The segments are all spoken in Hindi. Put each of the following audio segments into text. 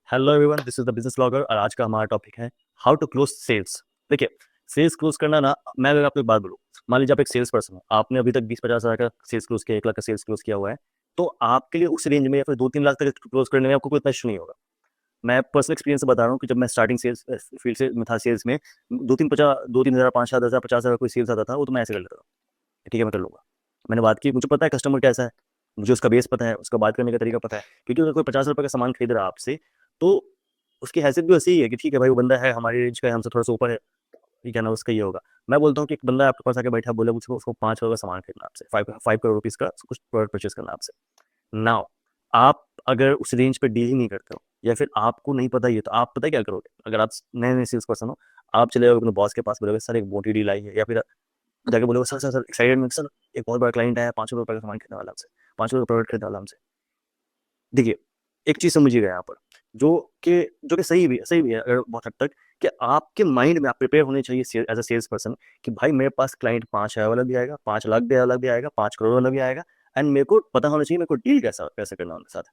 Hello everyone, this is the business blogger और आज का हमारा टॉपिक है हाउ टू क्लोज सेल्स। देखिए, सेल्स क्लोज करना ना, मैं अगर आपको एक बात बोलूँ, मान लीजिए आप एक सेल्स पर्सन हो, आपने अभी तक 20-50 हज़ार का सेल्स क्लोज किया, 1 लाख का सेल्स क्लोज किया हुआ है, तो आपके लिए उस रेंज में या फिर 2-3 लाख तक क्लोज करने में आपको कोई इतना इशू नहीं होगा। मैं पर्सनल एक्सपीरियंस से बता रहा हूँ कि जब मैं स्टार्टिंग सेल्स फील्ड से में था, सेल्स में 2-3 हज़ार, 5-7 हज़ार, 50 हज़ार कोई सेल्स आता था, वो तो मैं ऐसे कर लेता था, ठीक है मैं कर लूँगा। मैंने बात की, मुझे पता है कस्टमर कैसा है, मुझे उसका बेस पता है, उसका बात करने का तरीका पता है, क्योंकि अगर कोई 50 रुपये का सामान खरीद रहा है आपसे, तो उसकी हैसियत भी वैसी ही है कि ठीक है भाई, वो बंदा है हमारी रेंज का है, हमसे थोड़ा सा ऊपर है, ठीक है ना, उसका ये होगा। मैं बोलता हूँ कि एक बंदा आपके पास आके बैठा, बोले मुझको उसको 5 करोड़ का सामान खरीदना है आपसे, 5 करोड़ रुपीज़ का कुछ प्रोडक्ट परचेज करना है आपसे। नाउ, आप अगर उस रेंज पे डील ही नहीं करते हो या फिर आपको नहीं पता ये, तो आप पता है क्या करोगे? अगर आप नए नए सेल्स पर्सन हो, आप चले जाओगे अपने बॉस के पास, बोलोगे सर एक मोटी डील आई है, या फिर जाके बोलोगे सर सर सर एक्साइटेड में, सर एक बहुत बड़ा क्लाइंट आया, 5 करोड़ रुपये का सामान खरीदने वाला हमसे, 5 करोड़ का प्रोडक्ट खरीदने वाला हमसे। देखिए, एक चीज़ समझिएगा यहाँ पर, जो कि सही भी है अगर बहुत हद तक, कि आपके माइंड में आप प्रिपेयर होने चाहिए एज़ अ सेल्स पर्सन, कि भाई मेरे पास क्लाइंट 5,000 वाला भी आएगा, 5 लाख भी वाला भी आएगा, 5 करोड़ वाला भी आएगा, एंड मेरे को पता होना चाहिए मेरे को डील कैसा कैसे करना है उनके साथ।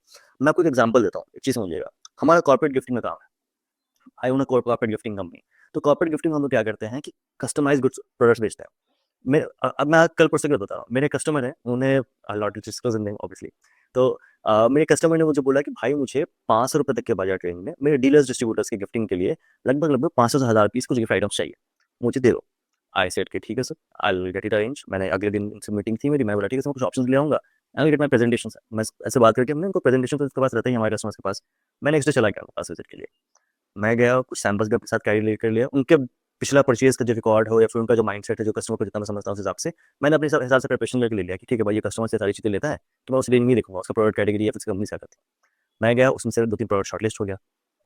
मैं आपको एक एग्ज़ाम्पल देता हूँ, एक चीज़ समझिएगा। हमारा कॉर्पोरेट गिफ्टिंग का काम है। I own a corporate gifting company. तो कॉर्पोरेट गिफ्टिंग में हम लोग क्या करते हैं कि कस्टमाइज़्ड गुड्स प्रोडक्ट्स बेचते हैं। अब मैं कल परसों की बात बता रहा हूँ। मेरे कस्टमर हैं, उन्हें not to disclose the name obviously. तो मेरे कस्टमर ने मुझे बोला कि भाई मुझे ₹500 तक के बजट रेंज में मेरे डीलर्स डिस्ट्रीब्यूटर्स की गिफ्टिंग के लिए लगभग 500 से 1000 पीस कुछ गिफ्ट आइटम्स चाहिए। मुझे दे दो। आई सेड कि ठीक है sir, I will get it arrange. मैंने अगले दिन उनसे मीटिंग थी मेरी, मैं बोला ठीक है सर, मैं कुछ ऑप्शंस ले आऊँगा। I will get my presentation sir. मैं ऐसे बात करके हमने उनको प्रेजेंटेशन तो उसके पास रहते ही हमारे कस्टमर्स के पास। मैं नेक्स्ट डे चला गया उनके पास विज़िट के लिए। मैं गया, कुछ सैंपल्स भी अपने साथ कैरी लेकर लिया। उनके पिछला परचेज़ का जो रिकॉर्ड हो या फिर उनका जो माइंडसेट है, जो कस्टमर को जितना मैं समझता हूँ उस हिसाब से, मैंने अपने हिसाब से प्रिपरेशन करके ले लिया कि ठीक है भाई, ये कस्टमर से सारी चीज़ें लेता है, तो मैं उस रेंज में ही देखूँगा, उसका प्रोडक्ट कैटेगरी या फिर उसकी कंपनी से करती है। मैं गया, उसमें से 2-3 प्रोडक्ट शॉर्टलिस्ट हो गया।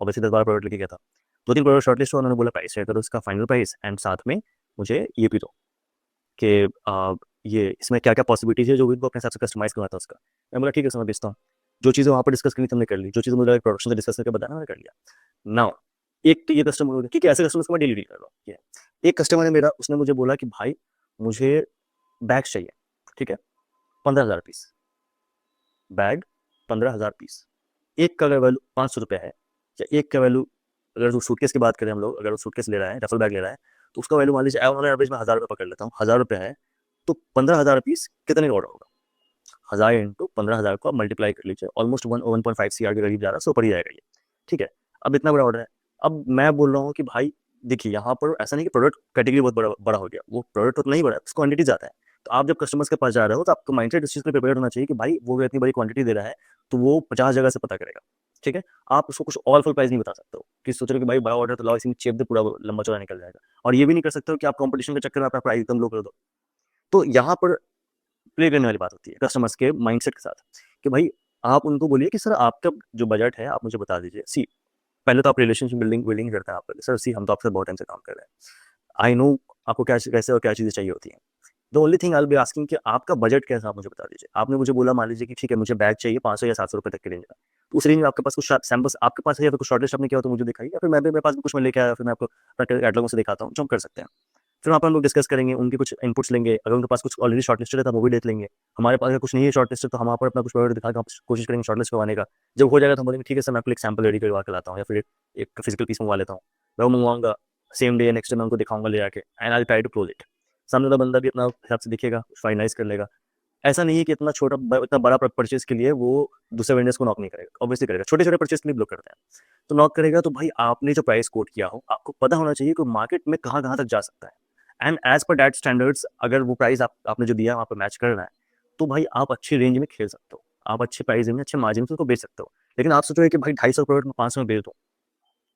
ऑब्वियसली 10-12 प्रोडक्ट लेके गया था। 2-3 प्रोडक्ट शॉर्टलिस्ट हुआ, उन्होंने बोला प्राइस शेयर करो इसका फाइनल प्राइस, एंड साथ में मुझे ये भी दो कि ये इसमें क्या-क्या पॉसिबिलिटीज़ है, जो भी इनको अपने हिसाब से कस्टमाइज़ करना था उसका। मैं बोला ठीक है सर, मैं भेजता हूँ। जो चीज़ें वहाँ पर डिस्कस करनी थी हमने कर ली, जो चीज़ें मुझे प्रोडक्शन से डिस्कस करके बताना मैंने कर लिया। नाउ, एक तो ये कस्टमर हो गया, ठीक है, ऐसे कस्टमर से मैं डेली डील कर रहा हूँ, ये है। एक कस्टमर है मेरा, उसने मुझे बोला कि भाई मुझे बैग्स चाहिए, ठीक है, 15,000 पीस, बैग 15,000 पीस। एक का अगर वैल्यू ₹500 है, या एक का वैल्यू, अगर वो सूटकेस की बात करें हम लोग, अगर वो सूटकेस ले रहा है, डफल बैग ले रहा है, तो उसका वैल्यू मान लीजिए ऑन एवरेज मैं ₹1000 पकड़ लेता हूँ, ₹1000 है, तो 15,000 पीस कितने का ऑर्डर होगा? 1000 इंटू 15,000 को आप मल्टीप्लाई कर लीजिए, ऑलमोस्ट 1.5 सीआर के करीब जा रहा है, सो ऊपर ही जाएगा ये, ठीक है। अब इतना बड़ा ऑर्डर है। अब मैं बोल रहा हूँ कि भाई देखिए, यहाँ पर ऐसा नहीं कि प्रोडक्ट कैटेगरी बहुत बड़ा बड़ा हो गया, वो प्रोडक्ट तो नहीं बड़ा है, उसको क्वांटिटी ज़्यादा है। तो आप जब कस्टमर्स के पास जा रहे हो, तो आपका माइंडसेट इस चीज़ के लिए प्रिपेयर होना चाहिए कि भाई वो इतनी बड़ी क्वांटिटी दे रहा है, तो वो 50 जगह से पता करेगा, ठीक है। आप उसको कुछ ऑल फुल प्राइस नहीं बता सकते हो कि सोच रहे हो कि भाई बड़ा ऑर्डर तो लाओ, इसी में चेप दे, पूरा लंबा चौड़ा निकल जाएगा। और ये भी नहीं कर सकते हो कि आप कंपटीशन के चक्कर में अपना प्राइस एकदम लो कर दो। तो यहाँ पर प्ले करने वाली बात होती है कस्टमर्स के माइंडसेट के साथ, कि भाई आप उनको बोलिए कि सर आपका जो बजट है आप मुझे बता दीजिए। सी, पहले तो आप रिलेशनशिप बिल्डिंग बिल्डिंग करते हैं आप, सर सी हम तो आपसे बहुत टाइम से काम कर रहे हैं, आई नो आपको क्या कैसे और क्या चीज़ें चाहिए होती हैं। The only thing I will be asking कि आपका बजट कैसा है, आप मुझे बता दीजिए। आपने मुझे बोला मान लीजिए कि ठीक है मुझे बैग चाहिए 500 या 700 रुपये तक के रेंज का, तो उस रेंज में आपके पास कुछ सैंपल्स आपके पास है, या फिर कुछ शॉर्टेज आपने किया हो तो मुझे दिखाइए, या फिर मैं भी, मेरे पास भी कुछ मैं लेके आया, फिर मैं आपको कैटलॉगों से दिखाता हूँ, जो हम कर सकते हैं। फिर वहाँ पर हम लोग डिस्कस करेंगे, उनके कुछ इनपुट्स लेंगे, अगर उनके पास कुछ ऑलरेडी शॉर्टलिस्टेड है तो हम वो भी देख लेंगे। हमारे पास अगर कुछ नहीं है शॉर्टलिस्टेड, तो हम वहाँ पर अपना कुछ प्रोडक्ट दिखा के कोशिश करेंगे शॉर्टलिस्ट करवाने का। जब हो जाएगा तो हम बोलेंगे ठीक है सर, मैं आपको एक सैंपल रेडी करवा के लाता हूँ, या फिर एक फिजिकल पीस मंगवा लेता हूँ। मैं वो मंगवाऊँगा, सेम डे या नेक्स्ट डे मैं उनको दिखाऊँगा ले जाके, and I will try to close it. सामने वाला बंदा भी अपना हिसाब से दिखेगा, फाइनलाइज़ कर लेगा। ऐसा नहीं है कि इतना बड़ा परचेज़ के लिए वो दूसरे वेंडर्स को नॉक नहीं करेगा, ऑब्वियसली करेगा। छोटे-छोटे परचेज़ के लिए ब्लॉक करते हैं। तो नॉक करेगा, तो भाई आपने जो प्राइस कोट किया हो, आपको पता होना चाहिए कि मार्केट में कहाँ-कहाँ तक जा सकता है। And as per that standards, अगर वो प्राइस आपने जो दिया है वहाँ पे मैच कर रहा है, तो भाई आप अच्छी रेंज में खेल सकते हो। आप अच्छे प्राइस में, अच्छे मार्जिन से उसको बेच सकते हो। लेकिन आप सोच रहे हो कि भाई 250 प्रोडक्ट मैं 500 में बेच दूँ,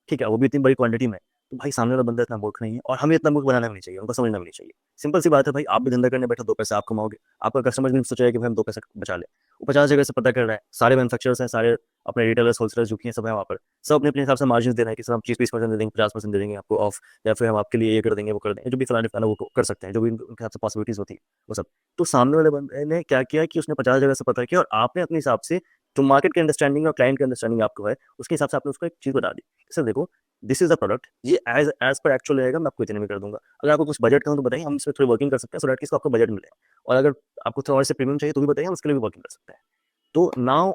ठीक है, वो भी इतनी बड़ी क्वांटिटी में, तो भाई सामने वाला बंदा इतना मूर्ख नहीं है, और हमें इतना मूर्ख बनाना भी नहीं चाहिए, उनको समझना भी नहीं चाहिए। सिंपल सी बात है भाई, आप भी धंधा करने बैठो, 2 पैसे आप कमाओगे, आपका कस्टमर भी सोचेगा कि भाई हम 2 पैसे बचा लें। वो 50 जगह से पता कर रहा है, सारे मैन्युफैक्चरर्स हैं, सारे अपने रिटेलर्स, होलसेलर्स जो भी हैं सब हैं वहाँ पर। सब अपने-अपने हिसाब से मार्जिन दे रहे हैं कि सर हम 30-20% दे देंगे, 50% दे देंगे आपको ऑफ, या फिर हम आपके लिए ये कर देंगे, वो कर देंगे, जो भी फलाना-ढिमकाना वो कर सकते हैं, जो भी उनके हिसाब से पॉसिबिलिटीज़ होती है, वो सब। तो सामने वाले बंदे ने क्या किया कि उसने 50 जगह से पता किया, और आपने अपने हिसाब से जो मार्केट की अंडरस्टैंडिंग और क्लाइंट की अंडरस्टैंडिंग आपको है, उसके हिसाब से आपने उसको एक चीज़ बता दी। सर देखो, दिस इज़ द प्रोडक्ट, ये एज़ पर एक्चुअल रहेगा, मैं आपको इतने में कर दूँगा। अगर आपको कुछ बजट का हो तो बताइए, हम इसमें थोड़ी वर्किंग कर सकते हैं, सो दैट कि इसको आपको बजट मिले। और अगर आपको थोड़ा और से प्रीमियम चाहिए तो भी बताइए, हम उसके लिए भी वर्किंग कर सकते हैं। तो नाउ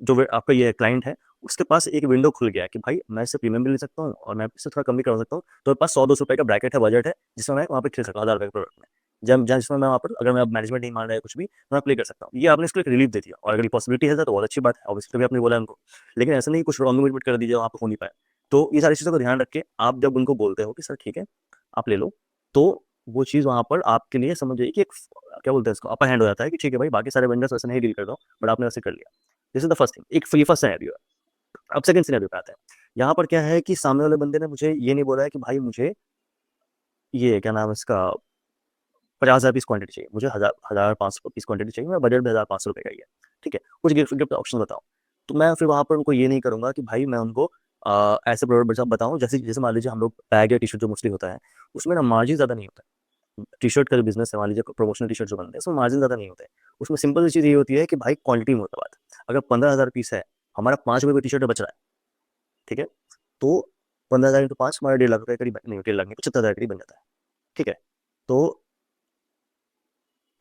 जो वे आपका ये क्लाइंट है, उसके पास एक विंडो खुल गया कि भाई मैं इससे प्रीमियम भी ले सकता हूँ और मैं इससे थोड़ा कम भी करवा सकता हूँ। तो मेरे पास 100-200 रुपए का ब्रैकेट है, बजट है, जिसमें मैं वहाँ पे खेल सकता हूँ 1000 रुपए के प्रोडक्ट में। जब जहाँ जिसमें मैं वहाँ पर, अगर मैं मैनेजमेंट नहीं मान रहा है कुछ भी, तो मैं प्ले कर सकता हूँ। ये आपने इसको एक रिलीफ दे दिया, और अगर ये पॉसिबिलिटी है तो बहुत अच्छी बात है, ऑब्वियसली तभी आपने बोला उनको। लेकिन ऐसा नहीं कुछ रॉन्ग मूवमेंट कर दीजिए वहाँ पे हो नहीं पाए। तो ये सारी चीज़ों का ध्यान रख के आप जब उनको बोलते हो कि सर ठीक है, आप ले लो, तो वो चीज़ वहाँ पर आपके लिए समझ जाइए कि एक क्या बोलते हैं इसको, अपर हैंड हो जाता है कि ठीक है भाई, बाकी सारे वेंडर्स वैसे नहीं डील करता हूँ, बट आपने वैसे कर लिया। This is the first thing, एक फ्री फर्स्ट सिनेरियो है। अब सेकंड सिनेरियो पे आते हैं। यहाँ पर क्या है कि सामने वाले बंदे ने मुझे ये नहीं बोला है कि भाई मुझे ये क्या नाम है इसका 50,000 पीस क्वांटिटी चाहिए, मुझे 1,500 पीस क्वांटिटी चाहिए, मेरा बजट भी 1,500 रुपये का ही है, ठीक है? कुछ गिफ्ट गिफ्ट ऑप्शन बताओ। तो मैं फिर वहाँ पर उनको ये नहीं करूँगा कि भाई मैं उनको ऐसे प्रोडक्ट बताऊँ, जैसे जैसे मान लीजिए हम लोग बैग या टी-शर्ट जो मोस्टली होता है, उसमें ना मार्जिन ज़्यादा नहीं होता है। टी-शर्ट का जो बिज़नेस है, मान लीजिए प्रमोशनल टी-शर्ट जो बनते हैं, उसमें मार्जिन ज़्यादा नहीं होते हैं। उसमें सिंपल सी चीज़ ये होती है कि भाई क्वांटिटी में होता है बात। अगर 15,000 पीस है, हमारा ₹5 का टी-शर्ट बच रहा है, ठीक है? तो 15,000 इंटू 5 हमारा 1.5 लाख रुपए करीब, नहीं 1.5 लाख नहीं, 75,000 करीब बन जाता है, ठीक है? तो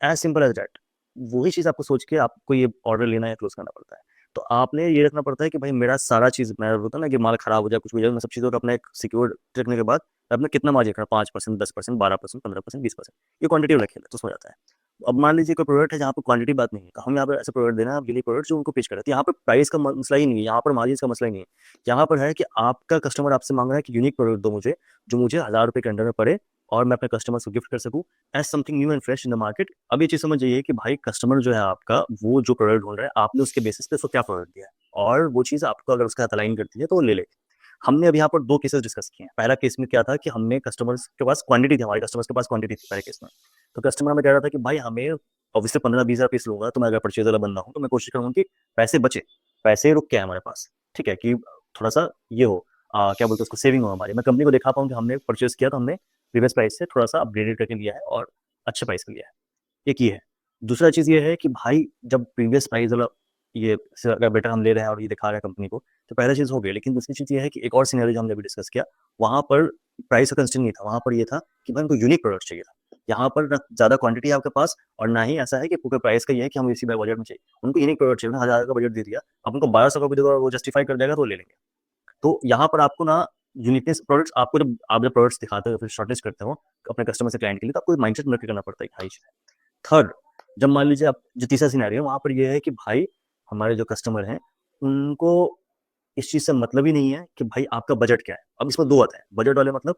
एज़ सिंपल एज़ दैट। वही चीज़ आपको सोच के आपको ये ऑर्डर लेना या क्लोज़ करना पड़ता है। तो आपने ये रखना पड़ता है कि भाई मेरा सारा चीज़, मैं होता है ना कि माल खराब हो जाए, कुछ भी हो जाए, मैं सब चीज़ों का अपना एक सिक्योर्ड रखने के बाद अपना कितना मार्जिन रखना, 5%, 10%, 12%, 15%, 20%, ये क्वांटिटी रखें तो हो जाता है। अब मान लीजिए कोई प्रोडक्ट है जहाँ पे क्वांटिटी बात नहीं है, तो हम यहाँ पे ऐसे प्रोडक्ट देना है, यूनिक प्रोडक्ट जो उनको पिच करें। तो यहाँ पे प्राइस का मसला ही नहीं है, यहाँ पर मार्जिन का मसला ही नहीं है। यहाँ पर है कि आपका कस्टमर आपसे माँग रहा है कि यूनिक प्रोडक्ट दो मुझे, जो मुझे ₹1000 के अंडर में पड़े और मैं अपने कस्टमर्स को गिफ्ट कर सकूँ as something new and fresh in the market. अब ये चीज़ समझ जाइए कि भाई कस्टमर जो है आपका, वो जो प्रोडक्ट ढूँढ रहा है, आपने उसके बेसिस पे उसको क्या प्रोडक्ट दिया है, और वो चीज़ आपको अगर उसके साथ अलाइन करती है तो वो ले ले। हमने अभी यहाँ पर 2 केसेस डिस्कस किए हैं। पहला केस में क्या था कि हमने कस्टमर्स के पास क्वांटिटी थी, हमारे कस्टमर्स के पास क्वांटिटी थी पहले केस में। तो कस्टमर हमें कह रहा था कि भाई हमें ऑब्वियसली 15-20,000 पीस लूँगा, तो मैं अगर परचेज़ वाला बंदा हूँ, तो मैं कोशिश करूँगा कि पैसे बचे, पैसे रुक के आएँ हमारे पास, ठीक है? कि थोड़ा-सा ये हो, क्या बोलते हैं उसको, सेविंग हो हमारी। मैं कंपनी को दिखा पाऊँ कि हमने परचेज़ किया तो हमने प्रीवियस प्राइस से थोड़ा-सा अपग्रेडेड करके लिया है और अच्छे प्राइस पे लिया है। एक ये है। दूसरा चीज़ ये है कि भाई जब प्रीवियस प्राइस वाला ये से अगर बेटर हम ले रहे हैं और ये दिखा रहा है कंपनी को, तो पहला चीज़ हो गई। लेकिन दूसरी चीज़ ये है कि एक और सिनेरियो जो हमने अभी डिस्कस किया, वहाँ पर प्राइस का कंस्ट्रेंट नहीं था, वहाँ पर ये था कि भाई उनको यूनिक प्रोडक्ट चाहिए था। यहाँ पर ना ज़्यादा क्वांटिटी है आपके पास, और ना ही ऐसा है कि पूरे प्राइस का ये है कि हमें इसी बजट में चाहिए। उनको यूनिक प्रोडक्ट चाहिए, 1000 का बजट दे दिया, आप उनको 1200 का भी दोगे और वो जस्टिफाई कर देगा तो वो ले लेंगे। तो यहाँ पर आपको ना यूनिकनेस प्रोडक्ट्स, आपको जब आप जब प्रोडक्ट्स दिखाते हो, फिर शॉर्टलिस्ट करते हो अपने कस्टमर से क्लाइंट के लिए, तो आपको माइंडसेट में रख के करना पड़ता है, हाई चीज़ है। थर्ड, जब मान लीजिए आप जो तीसरा सिनेरियो है, वहाँ पर ये है कि भाई हमारे जो कस्टमर हैं, उनको इस चीज़ से मतलब ही नहीं है कि भाई आपका बजट क्या है। अब इसमें 2 आते हैं, बजट वाले मतलब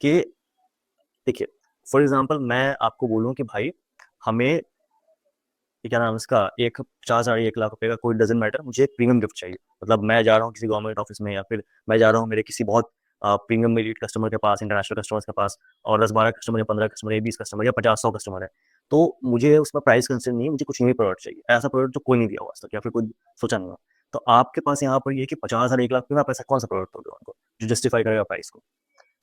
कि देखिए, फॉर एग्ज़ाम्पल मैं आपको बोलूँ कि भाई हमें ये क्या नाम है इसका, एक 50,000 या 1 लाख रुपए का, कोई डज़न्ट मैटर, मुझे एक प्रीमियम गिफ्ट चाहिए। मतलब मैं जा रहा हूँ किसी गवर्नमेंट ऑफ़िस में, या फिर मैं जा रहा हूँ मेरे किसी बहुत प्रीमियम एलीट कस्टमर के पास, इंटरनेशनल कस्टमर्स के पास, और 10-12 कस्टमर या 15 कस्टमर या 20 कस्टमर या 50-100 कस्टमर है। तो मुझे उसमें प्राइस कंसर्न नहीं है, मुझे कुछ यूनिक प्रोडक्ट चाहिए। ऐसा प्रोडक्ट जो कोई नहीं दिया हुआ आज तक, या फिर कोई सोचा नहीं हुआ। तो आपके पास यहाँ पर ये है कि 50,000 1 लाख में आप ऐसा कौन-सा प्रोडक्ट दोगे उनको, जो जस्टिफ़ाई करेगा प्राइस को?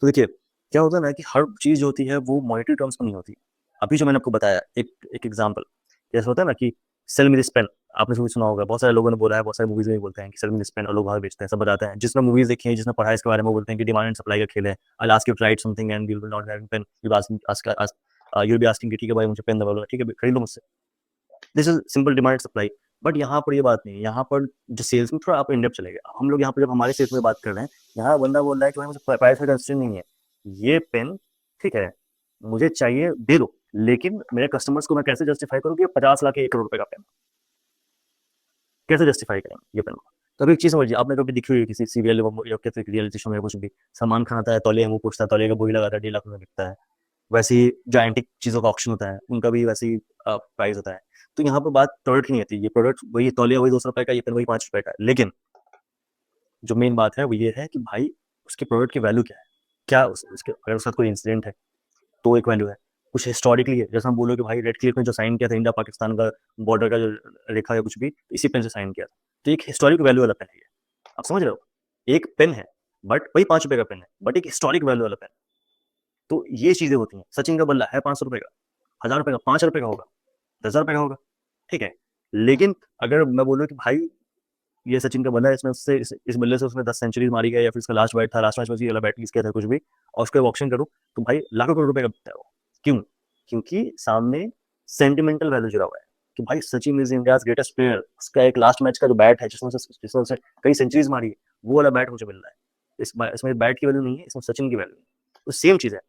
तो देखिए, क्या होता है ना कि हर चीज़ जो होती है वो मॉनेटरी टर्म्स में नहीं होती। अभी जो मैंने आपको बताया एक एक एग्ज़ाम्पल, जैसे होता है ना कि सेल मी दिस पेन, आपने भी सुना होगा, बहुत सारे लोगों ने बोला है, बहुत सारी मूवीज़ में भी बोलते हैं कि सेल मी दिस पेन, और लोग बाहर बेचते हैं, सब बताते हैं। जिसने मूवीज़ देखी है, जिसने पढ़ा है इसके बारे में, वो बोलते हैं कि डिमांड एंड सप्लाई का खेल है। I will ask you to write something and you will not have pen, you will you will be asking कि ठीक है भाई मुझे पेन दबा, ठीक है खरीद लो मुझसे। This is simple demand and supply. But यहाँ पर ये बात नहीं है, यहाँ पर जो सेल्स में थोड़ा आप इन डेप्थ चले गए। हम लोग यहाँ पर जब हमारे सेल्स में बात कर रहे हैं, यहाँ बंदा बोल रहा है कि भाई मुझे प्राइस का कंस्ट्रेंट नहीं है। ये पेन ठीक है, मुझे चाहिए दे दो, लेकिन मेरे कस्टमर्स को मैं कैसे जस्टिफाई करूँ कि ये 50 लाख या 1 करोड़ रुपए का पेन, कैसे जस्टिफाई करेंगे ये पेन को? तो अभी एक चीज़ समझिए, आपने कभी देखी होगी किसी सीरियल या किसी रियलिटी शो में, कुछ भी, सलमान खान आता है, तौलिया मुँह पूछता है, तौलिया का बोरी लगाता है, 1.5 लाख में बिकता है। वैसे ही जो एंटीक चीज़ों का ऑक्शन होता है, उनका भी वैसे ही प्राइस होता है। तो यहाँ पे बात प्रोडक्ट की नहीं आती, ये प्रोडक्ट वही तौलिया वही ₹200 का, ये पेन वही ₹5 का है। लेकिन जो मेन बात है वो ये है कि भाई उसके प्रोडक्ट की वैल्यू क्या है? क्या उसके अगर उसके साथ कोई इंसिडेंट है, तो एक वैल्यू है। कुछ हिस्टोरिकली है, जैसे हम बोलो कि भाई रेड क्लिफ में जो साइन किया था इंडिया पाकिस्तान का बॉर्डर का जो रेखा या कुछ भी, इसी पेन से साइन किया था। तो एक हिस्टोरिक वैल्यू वाला पेन है ये। आप समझ रहे हो? एक पेन है, बट वही ₹5 का पेन है, बट एक हिस्टोरिक वैल्यू वाला पेन। तो ये चीज़ें होती हैं। सचिन का बल्ला है ₹500 का, ₹1000 का, ₹5 का होगा, ₹10,000 का होगा, ठीक है? लेकिन अगर मैं बोलूँ कि भाई ये सचिन का बल्ला है, इसमें उससे इस बल्ले से उसने 10 सेंचुरीज़ मारी है, या फिर इसका लास्ट बाइट था, लास्ट मैच में उसने ये वाला बैट यूज़ किया था कुछ भी, और उसको ऑक्शन करूँ, तो भाई लाखों करोड़ रुपए का बिकता है वो। क्यों? क्योंकि सामने सेंटिमेंटल वैल्यू जुड़ा हुआ है कि भाई Sachin is India's greatest player, उसका एक लास्ट मैच का जो बैट है जिसमें उसने कई सेंचुरीज मारी है, वो वाला बैट मुझे मिल रहा है। इसमें बैट की वैल्यू नहीं है, इसमें सचिन की वैल्यू है। तो सेम चीज़ है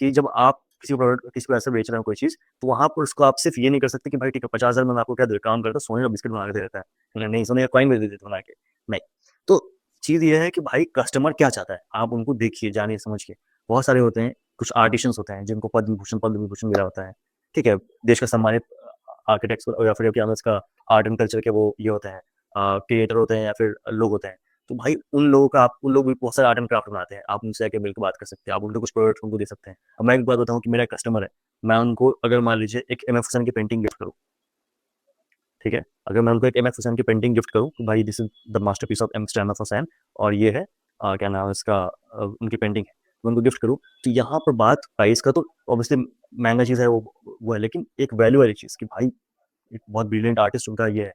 कि जब आप किसी प्रोडक्ट किसी को ऐसे बेच रहे हो कोई चीज़, तो वहाँ पर उसको आप सिर्फ ये नहीं कर सकते कि भाई ठीक है 50,000 में मैं आपको क्या दे काम करता हूँ, सोने का बिस्किट बना के दे देता है, नहीं सोने का कॉइन भी दे देता बना के, नहीं। तो चीज़ ये है कि भाई कस्टमर क्या चाहता है, आप उनको देखिए, जानिए, समझिए। बहुत सारे होते हैं, कुछ आर्टिशियंस होते हैं जिनको पद्म विभूषण मिला होता है, ठीक है? देश का सम्मानित आर्किटेक्ट्स या फिर क्या नाम है इसका, आर्ट एंड कल्चर के वो ये होते हैं, क्रिएटर होते हैं या फिर लोग होते हैं। तो भाई उन लोग भी बहुत सारे आर्ट एंड क्राफ्ट बनाते हैं, आप उनसे आके मिलकर बात कर सकते हैं, आप उनको कुछ प्रोडक्ट उनको दे सकते हैं। अब मैं एक बात बताऊँ कि मेरा एक कस्टमर है, मैं उनको अगर मान लीजिए एक एम एफ हुसैन की पेंटिंग गिफ्ट करूँ, ठीक है? अगर मैं उनको एक एम एफ हुसैन की पेंटिंग गिफ्ट करूँ कि भाई this is the masterpiece of mister M F Husain, और ये है क्या नाम है इसका, उनकी पेंटिंग है, मैं उनको गिफ्ट करूँ, तो यहाँ पर बात प्राइस का तो ऑब्वियसली महंगा चीज़ है वो है, लेकिन एक वैल्यू वाली चीज़ कि भाई एक बहुत ब्रिलियंट आर्टिस्ट उनका ये है,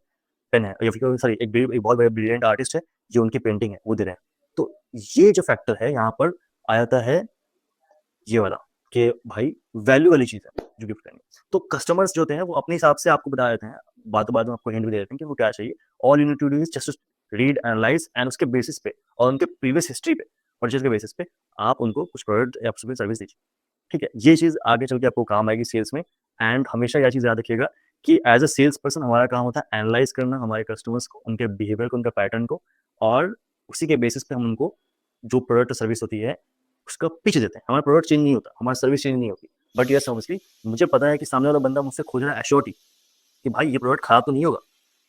पेन है, या फिर सॉरी एक बहुत बड़ा ब्रिलियंट आर्टिस्ट है, जो उनकी पेंटिंग है वो दे रहे हैं। तो ये जो फैक्टर है यहाँ पर आ जाता है, ये वाला, कि भाई वैल्यू वाली चीज़ है जो गिफ्ट करेंगे। तो कस्टमर्स जो होते हैं वो अपने हिसाब से आपको बता देते हैं, बातों बातों में आपको हिंट भी दे देते हैं कि वो क्या चाहिए। All you need to do is just read, analyse and उसके बेसिस पे और उनके प्रीवियस हिस्ट्री पे, परचेज के बेसिस पे आप उनको कुछ प्रोडक्ट या सर्विस दीजिए, ठीक है? ये चीज़ आगे चल के आपको काम आएगी सेल्स में। एंड हमेशा यह चीज़ याद रखिएगा कि एज अ सेल्स पर्सन हमारा काम होता है एनालाइज करना हमारे कस्टमर्स को, उनके बिहेवियर को, उनका पैटर्न को, और उसी के बेसिस पे हम उनको जो प्रोडक्ट सर्विस होती है उसका पिच देते हैं। हमारा प्रोडक्ट चेंज नहीं होता, हमारी सर्विस चेंज नहीं होती, बट यस ऑब्वियसली मुझे पता है कि सामने वाला बंदा मुझसे खोज रहा है एश्योरिटी कि भाई ये प्रोडक्ट खराब तो नहीं होगा,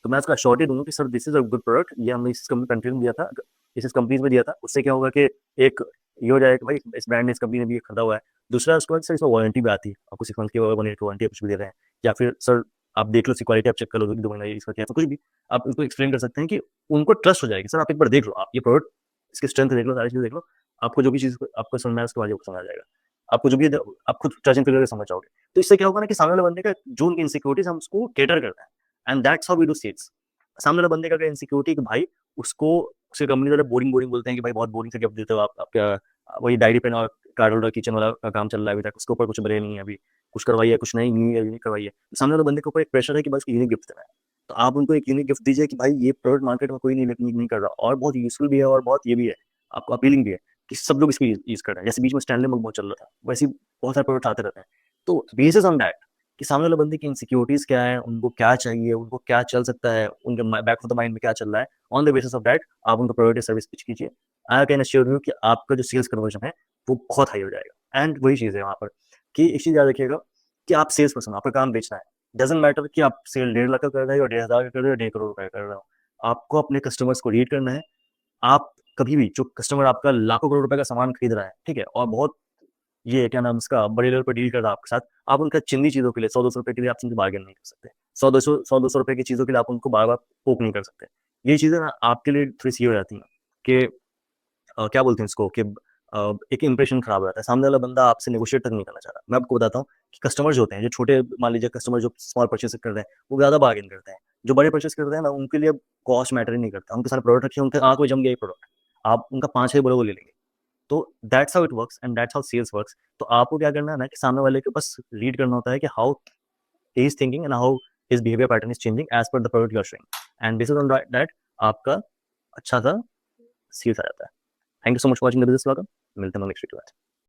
तो मैं उसको एश्योरिटी दूंगा कि sir this is a good product, ये हमने इस कंट्री में दिया था, इस कंपनीज में दिया था। उससे क्या होगा कि एक ये हो जाएगा कि भाई इस ब्रांड ने इस कंपनी ने भी खरीदा हुआ है। दूसरा उसके बाद सर इसमें वारंटी भी आती है, आपको 6 मंथ की 1 ईयर की वारंटी कुछ भी दे रहे हैं, या फिर सर आप देख लो इसकी क्वालिटी, आप चेक कर लो 2 महीने इसका क्या, तो कुछ भी आप उनको एक्सप्लेन कर सकते हैं कि उनको ट्रस्ट हो जाएगी, सर आप एक बार देख लो, आप ये प्रोडक्ट इसकी स्ट्रेंथ देख लो, सारी चीज़ देख लो, आपको जो भी चीज़ आपको समझ में आए उसके बाद आपको समझ आ जाएगा, आपको जो भी आप खुद टच एंड फील करके समझ जाओगे। तो इससे क्या होगा ना कि सामने वाले बंदे का जो उनकी इनसिक्योरिटीज हम उसको कैटर करते हैं, and that's how we do sales. सामने वाले बंदे का अगर इनसिक्योरिटी कि भाई उसको उसकी कंपनी वाले बोरिंग बोरिंग बोलते हैं कि भाई बहुत बोरिंग से गिफ्ट देते हो आप, आपका वही डायरी पेन और कार्ड होल्डर किचन वाला का काम चल रहा है अभी तक, उसके ऊपर कुछ बने नहीं है अभी, कुछ करवाइए, कुछ नहीं यूनिक करवाइए। तो सामने वाले बंदे के ऊपर एक प्रेशर है कि बस यूनिक गिफ्ट देना है, तो आप उनको एक यूनिक गिफ्ट दीजिए कि भाई ये प्रोडक्ट मार्केट में कोई नहीं कर रहा, और बहुत यूजफुल भी है और बहुत ये भी है, आपको अपीलिंग भी है कि सब लोग इसको यूज कर रहे हैं। जैसे बीच में स्टैनले मग बहुत चल रहा था, वैसे ही बहुत सारे प्रोडक्ट आते रहते हैं। तो बेसिस ऑन दैट कि सामने वाले बंदे की इनसिक्योरिटीज क्या है, उनको क्या चाहिए, उनको क्या चल सकता है, उनके बैक ऑफ द माइंड में क्या चल रहा है, on the basis of that आप उनको प्रोडक्ट या सर्विस पिच कीजिए। आई कैन अश्योर यू कि आपका जो सेल्स कन्वर्जन है वो बहुत हाई हो जाएगा। एंड वही चीज़ है वहाँ पर कि एक चीज़ याद रखिएगा कि आप सेल्स पर्सन, आपका काम बेचना है। डजेंट मैटर कि आप सेल 1.5 लाख का कर रहे हो या 1,500 का कर रहे हो, 1.5 करोड़ का कर रहे हो, आपको अपने कस्टमर्स को रीड करना है। आप कभी भी जो कस्टमर आपका लाखों करोड़ रुपए का सामान खरीद रहा है, ठीक है, और बहुत ये क्या नाम उसका बड़े लेवल पर डील कर रहा है आपके साथ, आप उनका चंदी चीज़ों के लिए 100-200 रुपए के लिए आप उनसे बार्गेन नहीं कर सकते। 100-200 रुपए की चीज़ों के लिए आप उनको बार-बार पोक नहीं कर सकते। ये चीज़ें ना आपके लिए थोड़ी सी हो जाती हैं कि क्या बोलते हैं इसको कि एक इंप्रेशन खराब हो जाता है। सामने वाला बंदा आपसे नेगोशिएट तक नहीं करना चाह रहा। मैं आपको बताता हूँ कि कस्टमर्स जो होते हैं, जो छोटे मान लीजिए कस्टमर जो स्मॉल परचेज़ कर रहे हैं, वो ज़्यादा बार्गेन करते हैं। जो बड़े परचेज़ करते हैं ना, उनके लिए कॉस्ट मैटर ही नहीं करता। उनके सारे प्रोडक्ट रखे हैं, उनके आँख में जम गया ये प्रोडक्ट। आप उनका 5 है बोलो वो ले लेंगे। तो that's how it works and that's how sales works. तो आपको क्या करना है ना कि सामने वाले को बस रीड करना होता है कि how he is thinking and how his behaviour pattern is changing as per the product you are showing, and based on that आपका अच्छा-सा सेल्स आ जाता है। Thank you so much for watching the business vlogger. मिलते हैं नेक्स्ट वीडियो में।